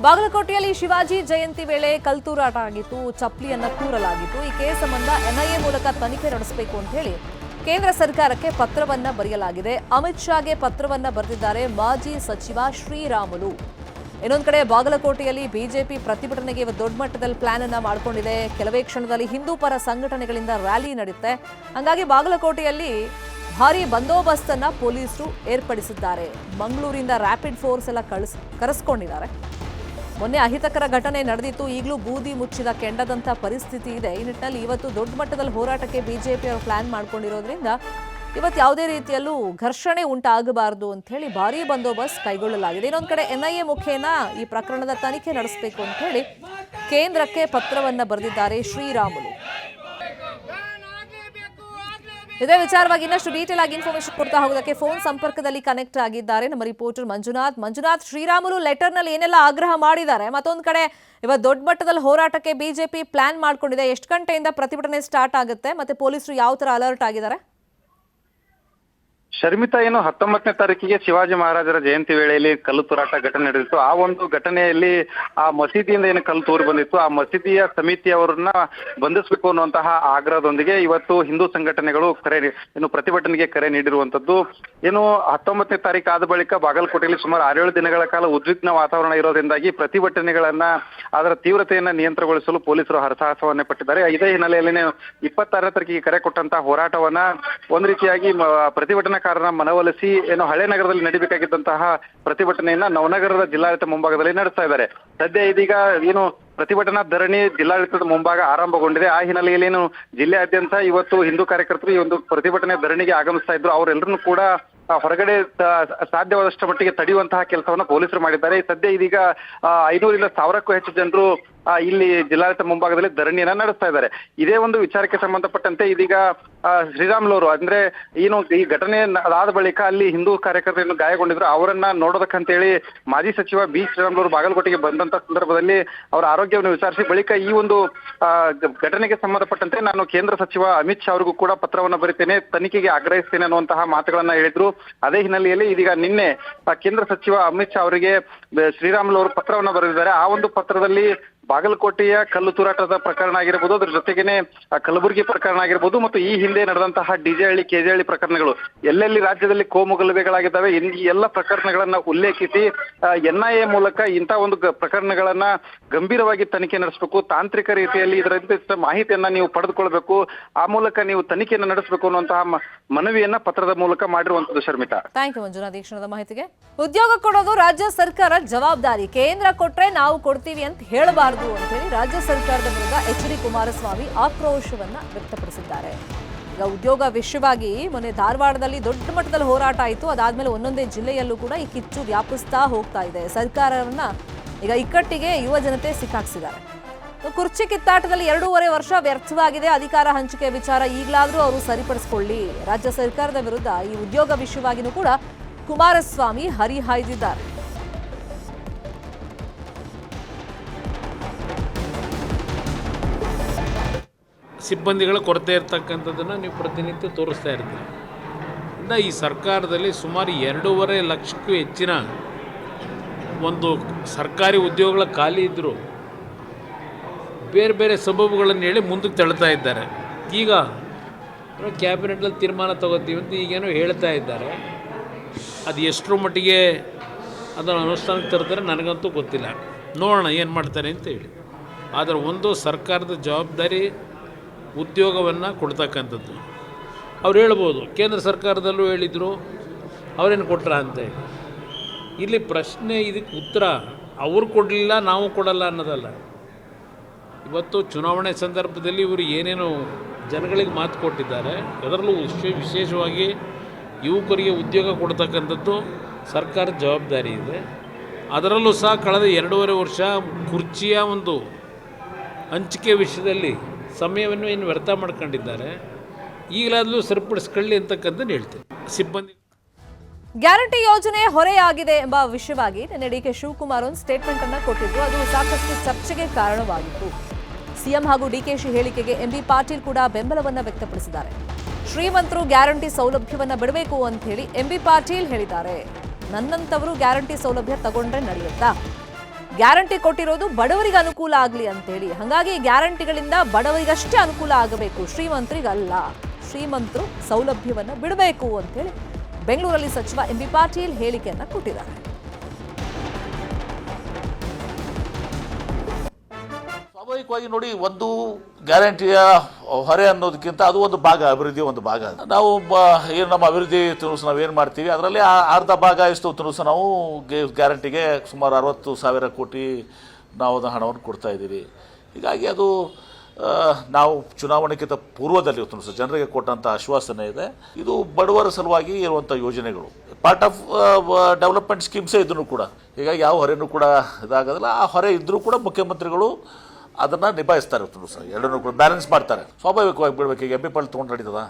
ಬಾಗಲಕೋಟೆಯಲ್ಲಿ ಶಿವಾಜಿ ಜಯಂತಿ ವೇಳೆ ಕಲ್ತೂರಾಟ ಆಗಿತ್ತು, ಚಪ್ಪಲಿಯನ್ನ ತೂರಲಾಗಿತ್ತು. ಈ ಕೇಸ್ ಸಂಬಂಧ ಎನ್ಐಎ ಮೂಲಕ ತನಿಖೆ ನಡೆಸಬೇಕು ಅಂತ ಹೇಳಿ ಕೇಂದ್ರ ಸರ್ಕಾರಕ್ಕೆ ಪತ್ರವನ್ನ ಬರೆಯಲಾಗಿದೆ. ಅಮಿತ್ ಶಾಗೆ ಪತ್ರವನ್ನ ಬರೆದಿದ್ದಾರೆ ಮಾಜಿ ಸಚಿವ ಶ್ರೀರಾಮುಲು. ಇನ್ನೊಂದು ಕಡೆ ಬಾಗಲಕೋಟೆಯಲ್ಲಿ ಬಿಜೆಪಿ ಪ್ರತಿಭಟನೆಗೆ ದೊಡ್ಡ ಮಟ್ಟದಲ್ಲಿ ಪ್ಲಾನ್ ಅನ್ನ ಮಾಡಿಕೊಂಡಿದೆ. ಕೆಲವೇ ಕ್ಷಣದಲ್ಲಿ ಹಿಂದೂ ಪರ ಸಂಘಟನೆಗಳಿಂದ ರ್ಯಾಲಿ ನಡೆಯುತ್ತೆ. ಹಾಗಾಗಿ ಬಾಗಲಕೋಟೆಯಲ್ಲಿ ಭಾರೀ ಬಂದೋಬಸ್ತ್ ಅನ್ನ ಪೊಲೀಸರು ಏರ್ಪಡಿಸಿದ್ದಾರೆ. ಮಂಗಳೂರಿಂದ ರ್ಯಾಪಿಡ್ ಫೋರ್ಸ್ ಎಲ್ಲ ಕರೆಸ್ಕೊಂಡಿದ್ದಾರೆ. ಮೊನ್ನೆ ಅಹಿತಕರ ಘಟನೆ ನಡೆದಿತ್ತು. ಈಗಲೂ ಬೂದಿ ಮುಚ್ಚಿದ ಕೆಂಡದಂತ ಪರಿಸ್ಥಿತಿ ಇದೆ. ಈ ನಿಟ್ಟಿನಲ್ಲಿ ಇವತ್ತು ದೊಡ್ಡ ಮಟ್ಟದಲ್ಲಿ ಹೋರಾಟಕ್ಕೆ ಬಿಜೆಪಿ ಅವರು ಪ್ಲಾನ್ ಮಾಡ್ಕೊಂಡಿರೋದ್ರಿಂದ ಇವತ್ತು ಯಾವುದೇ ರೀತಿಯಲ್ಲೂ ಘರ್ಷಣೆ ಉಂಟಾಗಬಾರದು ಅಂತ ಹೇಳಿ ಭಾರೀ ಬಂದೋಬಸ್ತ್ ಕೈಗೊಳ್ಳಲಾಗಿದೆ. ಇನ್ನೊಂದು ಕಡೆ ಎನ್ಐಎ ಮುಖೇನ ಈ ಪ್ರಕರಣದ ತನಿಖೆ ನಡೆಸಬೇಕು ಅಂತ ಹೇಳಿ ಕೇಂದ್ರಕ್ಕೆ ಪತ್ರವನ್ನ ಬರೆದಿದ್ದಾರೆ ಶ್ರೀರಾಮುಲು. ಇದೇ ವಿಚಾರವಾಗಿ ಇನ್ನಷ್ಟು ಡೀಟೇಲ್ ಆಗಿ ಇನ್ಫಾರ್ಮೇಶನ್ ಕೊಡ್ತಾ ಹೋಗೋದಕ್ಕೆ ಫೋನ್ ಸಂಪರ್ಕದಲ್ಲಿ ಕನೆಕ್ಟ್ ಆಗಿದ್ದಾರೆ ನಮ್ಮ ರಿಪೋರ್ಟರ್ ಮಂಜುನಾಥ್. ಶ್ರೀರಾಮುಲು ಲೆಟರ್ ನಲ್ಲಿ ಏನೆಲ್ಲ ಆಗ್ರಹ ಮಾಡಿದ್ದಾರೆ, ಮತ್ತೊಂದು ಕಡೆ ಇವತ್ತು ದೊಡ್ಡ ಮಟ್ಟದಲ್ಲಿ ಹೋರಾಟಕ್ಕೆ ಬಿಜೆಪಿ ಪ್ಲಾನ್ ಮಾಡ್ಕೊಂಡಿದೆ. ಎಷ್ಟು ಗಂಟೆಯಿಂದ ಪ್ರತಿಭಟನೆ ಸ್ಟಾರ್ಟ್ ಆಗುತ್ತೆ, ಮತ್ತೆ ಪೊಲೀಸರು ಯಾವ ತರ ಅಲರ್ಟ್ ಆಗಿದ್ದಾರೆ? ಶರ್ಮಿತಾ, ಏನು 19ನೇ ತಾರೀಕಿಗೆ ಶಿವಾಜಿ ಮಹಾರಾಜರ ಜಯಂತಿ ವೇಳೆಯಲ್ಲಿ ಕಲ್ಲು ತೂರಾಟ ಘಟನೆ ನಡೆದಿತ್ತು. ಆ ಒಂದು ಘಟನೆಯಲ್ಲಿ ಆ ಮಸೀದಿಯಿಂದ ಏನು ಕಲ್ಲು ತೂರು ಬಂದಿತ್ತು, ಆ ಮಸೀದಿಯ ಸಮಿತಿಯವರನ್ನ ಬಂಧಿಸಬೇಕು ಅನ್ನುವಂತಹ ಆಗ್ರಹದೊಂದಿಗೆ ಇವತ್ತು ಹಿಂದೂ ಸಂಘಟನೆಗಳು ಪ್ರತಿಭಟನೆಗೆ ಕರೆ ನೀಡಿರುವಂತದ್ದು. ಏನು 19ನೇ ತಾರೀಕು ಆದ ಬಳಿಕ ಬಾಗಲಕೋಟೆಯಲ್ಲಿ ಸುಮಾರು 6-7 ದಿನಗಳ ಕಾಲ ಉದ್ವಿಗ್ನ ವಾತಾವರಣ ಇರೋದ್ರಿಂದಾಗಿ ಪ್ರತಿಭಟನೆಗಳನ್ನ ಅದರ ತೀವ್ರತೆಯನ್ನ ನಿಯಂತ್ರಣಗೊಳಿಸಲು ಪೊಲೀಸರು ಹರಸಾಹಸವನ್ನೇ ಪಟ್ಟಿದ್ದಾರೆ. ಇದೇ ಹಿನ್ನೆಲೆಯಲ್ಲಿ 26ನೇ ತಾರೀಕಿಗೆ ಕರೆ ಕೊಟ್ಟಂತಹ ಹೋರಾಟವನ್ನ ಒಂದ್ ರೀತಿಯಾಗಿ ಪ್ರತಿಭಟನಾಕಾರರ ಮನವೊಲಿಸಿ ಏನು ಹಳೆ ನಗರದಲ್ಲಿ ನಡೀಬೇಕಾಗಿದ್ದಂತಹ ಪ್ರತಿಭಟನೆಯನ್ನ ನವನಗರದ ಜಿಲ್ಲಾಡಳಿತ ಮುಂಭಾಗದಲ್ಲಿ ನಡೆಸ್ತಾ ಇದ್ದಾರೆ. ಸದ್ಯ ಇದೀಗ ಏನು ಪ್ರತಿಭಟನಾ ಧರಣಿ ಜಿಲ್ಲಾಡಳಿತದ ಮುಂಭಾಗ ಆರಂಭಗೊಂಡಿದೆ. ಆ ಹಿನ್ನೆಲೆಯಲ್ಲಿ ಜಿಲ್ಲೆಯಾದ್ಯಂತ ಇವತ್ತು ಹಿಂದೂ ಕಾರ್ಯಕರ್ತರು ಈ ಒಂದು ಪ್ರತಿಭಟನೆ ಧರಣಿಗೆ ಆಗಮಿಸ್ತಾ ಇದ್ರು. ಅವರೆಲ್ಲರನ್ನೂ ಕೂಡ ಹೊರಗಡೆ ಸಾಧ್ಯವಾದಷ್ಟು ಮಟ್ಟಿಗೆ ತಡೆಯುವಂತಹ ಕೆಲಸವನ್ನ ಪೊಲೀಸರು ಮಾಡಿದ್ದಾರೆ. ಸದ್ಯ ಇದೀಗ 500ರಿಂದ 1000ಕ್ಕೂ ಹೆಚ್ಚು ಜನರು ಇಲ್ಲಿ ಜಿಲ್ಲಾಡಳಿತ ಮುಂಭಾಗದಲ್ಲಿ ಧರಣಿಯನ್ನ ನಡೆಸ್ತಾ ಇದ್ದಾರೆ. ಇದೇ ಒಂದು ವಿಚಾರಕ್ಕೆ ಸಂಬಂಧಪಟ್ಟಂತೆ ಇದೀಗ ಶ್ರೀರಾಮುಲು ಅವರು ಅಂದ್ರೆ ಏನು ಈ ಘಟನೆ ಆದ ಬಳಿಕ ಅಲ್ಲಿ ಹಿಂದೂ ಕಾರ್ಯಕರ್ತರು ಗಾಯಗೊಂಡಿದ್ರು, ಅವರನ್ನ ನೋಡೋದಕ್ಕಂತೇಳಿ ಮಾಜಿ ಸಚಿವ ಬಿ ಶ್ರೀರಾಮುಲು ಅವರು ಬಾಗಲಕೋಟೆಗೆ ಬಂದಂತ ಸಂದರ್ಭದಲ್ಲಿ ಅವರ ಆರೋಗ್ಯವನ್ನು ವಿಚಾರಿಸಿ ಬಳಿಕ ಈ ಒಂದು ಘಟನೆಗೆ ಸಂಬಂಧಪಟ್ಟಂತೆ ನಾನು ಕೇಂದ್ರ ಸಚಿವ ಅಮಿತ್ ಶಾ ಅವರಿಗೂ ಕೂಡ ಪತ್ರವನ್ನ ಬರೀತೇನೆ, ತನಿಖೆಗೆ ಆಗ್ರಹಿಸ್ತೇನೆ ಅನ್ನುವಂತಹ ಮಾತುಗಳನ್ನ ಹೇಳಿದ್ರು. ಅದೇ ಹಿನ್ನೆಲೆಯಲ್ಲಿ ಇದೀಗ ನಿನ್ನೆ ಕೇಂದ್ರ ಸಚಿವ ಅಮಿತ್ ಶಾ ಅವರಿಗೆ ಶ್ರೀರಾಮುಲು ಅವರು ಪತ್ರವನ್ನ ಬರೆದಿದ್ದಾರೆ. ಆ ಒಂದು ಪತ್ರದಲ್ಲಿ ಬಾಗಲಕೋಟೆಯ ಕಲ್ಲು ತೂರಾಟದ ಪ್ರಕರಣ ಆಗಿರ್ಬೋದು, ಅದ್ರ ಜೊತೆಗೇನೆ ಕಲಬುರಗಿ ಪ್ರಕರಣ ಆಗಿರ್ಬೋದು, ಮತ್ತು ಈ ಹಿಂದೆ ನಡೆದಂತಹ ಡಿಜೆಹಳ್ಳಿ ಕೆಜೆಹಳ್ಳಿ ಪ್ರಕರಣಗಳು ಎಲ್ಲೆಲ್ಲಿ ರಾಜ್ಯದಲ್ಲಿ ಕೋಮು ಗಲಭೆಗಳಾಗಿದ್ದಾವೆ ಈ ಎಲ್ಲ ಪ್ರಕರಣಗಳನ್ನ ಉಲ್ಲೇಖಿಸಿ ಎನ್ಐಎ ಮೂಲಕ ಇಂಥ ಒಂದು ಪ್ರಕರಣಗಳನ್ನ ಗಂಭೀರವಾಗಿ ತನಿಖೆ ನಡೆಸಬೇಕು, ತಾಂತ್ರಿಕ ರೀತಿಯಲ್ಲಿ ಇದರ ಮಾಹಿತಿಯನ್ನ ನೀವು ಪಡೆದುಕೊಳ್ಬೇಕು, ಆ ಮೂಲಕ ನೀವು ತನಿಖೆಯನ್ನು ನಡೆಸಬೇಕು ಅನ್ನುವಂತಹ ಮನವಿಯನ್ನ ಪತ್ರದ ಮೂಲಕ ಮಾಡಿರುವಂತದ್ದು. ಶರ್ಮಿತಾ, ಥ್ಯಾಂಕ್ ಯು ಮಂಜುನಾಥ್ ಈ ಕ್ಷಣದ ಮಾಹಿತಿಗೆ. ಉದ್ಯೋಗ ಕೊಡೋದು ರಾಜ್ಯ ಸರ್ಕಾರ ಜವಾಬ್ದಾರಿ, ಕೇಂದ್ರ ಕೊಟ್ರೆ ನಾವು ಕೊಡ್ತೀವಿ ಅಂತ ಹೇಳಬಾರದು ಅಂತ ಹೇಳಿ ರಾಜ್ಯ ಸರ್ಕಾರದ ವಿರುದ್ಧ ಎಚ್.ಡಿ. ಕುಮಾರಸ್ವಾಮಿ ಆಕ್ರೋಶವನ್ನ ವ್ಯಕ್ತಪಡಿಸಿದ್ದಾರೆ. ಈಗ ಉದ್ಯೋಗ ವಿಷಯವಾಗಿ ಮೊನ್ನೆ ಧಾರವಾಡದಲ್ಲಿ ದೊಡ್ಡ ಮಟ್ಟದಲ್ಲಿ ಹೋರಾಟ ಆಯಿತು. ಅದಾದ್ಮೇಲೆ ಒಂದೊಂದೇ ಜಿಲ್ಲೆಯಲ್ಲೂ ಕೂಡ ಈ ಕಿಚ್ಚು ವ್ಯಾಪಿಸ್ತಾ ಹೋಗ್ತಾ ಇದೆ. ಸರ್ಕಾರವನ್ನ ಈಗ ಇಕ್ಕಟ್ಟಿಗೆ ಯುವ ಜನತೆ ಸಿಕ್ಕಾಕ್ಸಿದ್ದಾರೆ. ಕುರ್ಚಿ ಕಿತ್ತಾಟದಲ್ಲಿ 2.5 ವರ್ಷ ವ್ಯರ್ಥವಾಗಿದೆ. ಅಧಿಕಾರ ಹಂಚಿಕೆ ವಿಚಾರ ಈಗಲಾದರೂ ಅವರು ಸರಿಪಡಿಸಿಕೊಳ್ಳಿ. ರಾಜ್ಯ ಸರ್ಕಾರದ ವಿರುದ್ಧ ಈ ಉದ್ಯೋಗ ವಿಷಯವಾಗಿನೂ ಕೂಡ ಕುಮಾರಸ್ವಾಮಿ ಹರಿಹಾಯ್ದಿದ್ದಾರೆ. ಸಿಬ್ಬಂದಿಗಳ ಕೊರತೆ ಇರ್ತಕ್ಕಂಥದ್ದನ್ನು ನೀವು ಪ್ರತಿನಿತ್ಯ ತೋರಿಸ್ತಾ ಇರ್ತೀರಿ. ಇಂದ ಈ ಸರ್ಕಾರದಲ್ಲಿ ಸುಮಾರು 2.5 ಲಕ್ಷಕ್ಕೂ ಹೆಚ್ಚಿನ ಒಂದು ಸರ್ಕಾರಿ ಉದ್ಯೋಗಗಳ ಖಾಲಿ ಇದ್ದರು ಬೇರೆ ಬೇರೆ ಸಬಬುಗಳನ್ನು ಹೇಳಿ ಮುಂದಕ್ಕೆ ತಳ್ತಾ ಇದ್ದಾರೆ. ಈಗ ಕ್ಯಾಬಿನೆಟ್ನಲ್ಲಿ ತೀರ್ಮಾನ ತಗೋತೀವಿ ಅಂತ ಈಗೇನೋ ಹೇಳ್ತಾ ಇದ್ದಾರೆ. ಅದು ಎಷ್ಟರ ಮಟ್ಟಿಗೆ ಅದನ್ನು ಅನುಷ್ಠಾನಕ್ಕೆ ತರ್ತಾರೆ ನನಗಂತೂ ಗೊತ್ತಿಲ್ಲ. ನೋಡೋಣ ಏನು ಮಾಡ್ತಾರೆ ಅಂತ ಹೇಳಿ. ಆದರೆ ಒಂದು ಸರ್ಕಾರದ ಜವಾಬ್ದಾರಿ ಉದ್ಯೋಗವನ್ನು ಕೊಡ್ತಕ್ಕಂಥದ್ದು. ಅವ್ರು ಹೇಳ್ಬೋದು ಕೇಂದ್ರ ಸರ್ಕಾರದಲ್ಲೂ ಹೇಳಿದರು, ಅವರೇನು ಕೊಟ್ರ ಅಂತೇಳಿ. ಇಲ್ಲಿ ಪ್ರಶ್ನೆ ಇದಕ್ಕೆ ಉತ್ತರ ಅವ್ರು ಕೊಡಲಿಲ್ಲ ನಾವು ಕೊಡಲ್ಲ ಅನ್ನೋದಲ್ಲ. ಇವತ್ತು ಚುನಾವಣೆ ಸಂದರ್ಭದಲ್ಲಿ ಇವರು ಏನೇನು ಜನಗಳಿಗೆ ಮಾತು ಕೊಟ್ಟಿದ್ದಾರೆ, ಅದರಲ್ಲೂ ವಿಶೇಷವಾಗಿ ಯುವಕರಿಗೆ ಉದ್ಯೋಗ ಕೊಡ್ತಕ್ಕಂಥದ್ದು ಸರ್ಕಾರದ ಜವಾಬ್ದಾರಿ ಇದೆ. ಅದರಲ್ಲೂ ಸಹ ಕಳೆದ 2.5 ವರ್ಷ ಕುರ್ಚಿಯ ಒಂದು ಹಂಚಿಕೆ ವಿಷಯದಲ್ಲಿ ಸಮಯವನ್ನು ಏನು ವ್ಯರ್ಥ ಮಾಡ್ಕೊಂಡಿದ್ದಾರೆ. ಈಗಲಾದರೂ ಸರಿಪಡಿಸ್ಕೊಳ್ಳಿ ಅಂತಕ್ಕಂಥದ್ದು ಹೇಳ್ತೀನಿ. ಸಿಬ್ಬಂದಿ ಗ್ಯಾರಂಟಿ ಯೋಜನೆ ಹೊರೆಯಾಗಿದೆ ಎಂಬ ವಿಷಯವಾಗಿ ನಿನ್ನೆ ಡಿ.ಕೆ. ಶಿವಕುಮಾರ್ ಒಂದು ಸ್ಟೇಟ್ಮೆಂಟ್ ಅನ್ನು ಕೊಟ್ಟಿದ್ದು. ಅದು ಸಾಕಷ್ಟು ಚರ್ಚೆಗೆ ಕಾರಣವಾಗಿತ್ತು. ಸಿಎಂ ಹಾಗೂ ಡಿಕೆಶಿ ಹೇಳಿಕೆಗೆ ಎಂಬಿ ಪಾಟೀಲ್ ಕೂಡ ಬೆಂಬಲವನ್ನ ವ್ಯಕ್ತಪಡಿಸಿದ್ದಾರೆ. ಶ್ರೀಮಂತರು ಗ್ಯಾರಂಟಿ ಸೌಲಭ್ಯವನ್ನ ಬಿಡಬೇಕು ಅಂತ ಹೇಳಿ ಎಂಬಿ ಪಾಟೀಲ್ ಹೇಳಿದ್ದಾರೆ. ನನ್ನಂತವರು ಗ್ಯಾರಂಟಿ ಸೌಲಭ್ಯ ತಗೊಂಡ್ರೆ ನಡೆಯುತ್ತಾ? ಗ್ಯಾರಂಟಿ ಕೊಟ್ಟಿರೋದು ಬಡವರಿಗೆ ಅನುಕೂಲ ಆಗಲಿ ಅಂತೇಳಿ. ಹಾಗಾಗಿ ಗ್ಯಾರಂಟಿಗಳಿಂದ ಬಡವರಿಗಷ್ಟೇ ಅನುಕೂಲ ಆಗಬೇಕು, ಶ್ರೀಮಂತರಿಗಲ್ಲ. ಶ್ರೀಮಂತರು ಸೌಲಭ್ಯವನ್ನು ಬಿಡಬೇಕು ಅಂತೇಳಿ ಬೆಂಗಳೂರಲ್ಲಿ ಸಚಿವ ಎಂ ಬಿ ಪಾಟೀಲ್ ಹೇಳಿಕೆಯನ್ನ ಕೊಟ್ಟಿದ್ದಾರೆ. ಸ್ವಾಭಾವಿಕವಾಗಿ ನೋಡಿ, ಒಂದು ಗ್ಯಾರಂಟಿಯ ಹೊರೆ ಅನ್ನೋದಕ್ಕಿಂತ ಅದು ಒಂದು ಭಾಗ, ಅಭಿವೃದ್ಧಿಯ ಒಂದು ಭಾಗ. ನಾವು ಏನು ನಮ್ಮ ಅಭಿವೃದ್ಧಿ ತುಣುಸು ನಾವೇನು ಮಾಡ್ತೀವಿ ಅದರಲ್ಲಿ ಅರ್ಧ ಭಾಗ ಎಷ್ಟು ತುಣುಸು ನಾವು ಗ್ಯಾರಂಟಿಗೆ ಸುಮಾರು 60,000 ಕೋಟಿ ನಾವು ಅದನ್ನು ಹಣವನ್ನು ಕೊಡ್ತಾ ಇದ್ದೀವಿ. ಹೀಗಾಗಿ ಅದು ನಾವು ಚುನಾವಣೆಗಿಂತ ಪೂರ್ವದಲ್ಲಿ ತುಣುಸು ಜನರಿಗೆ ಕೊಟ್ಟಂಥ ಆಶ್ವಾಸನೆ ಇದೆ. ಇದು ಬಡವರ ಸಲುವಾಗಿ ಇರುವಂಥ ಯೋಜನೆಗಳು, ಪಾರ್ಟ್ ಆಫ್ ಡೆವಲಪ್ಮೆಂಟ್ ಸ್ಕೀಮ್ಸೇ ಇದ್ರೂ ಕೂಡ. ಹೀಗಾಗಿ ಯಾವ ಹೊರೆನೂ ಕೂಡ ಇದಾಗೋದಿಲ್ಲ. ಆ ಹೊರೆ ಇದ್ದರೂ ಕೂಡ ಮುಖ್ಯಮಂತ್ರಿಗಳು ಅದನ್ನು ನಿಭಾಯಿಸ್ತಾರೆ, ಎರಡನ್ನೂ ಕೂಡ ಬ್ಯಾಲೆನ್ಸ್ ಮಾಡ್ತಾರೆ. ಸ್ವಾಭಾವಿಕವಾಗಿ ಬಿಡಬೇಕು. ಈಗ ಎಂ ಪಿ ಪಾಲ್ ತೊಗೊಂಡು ನಡೀತದ.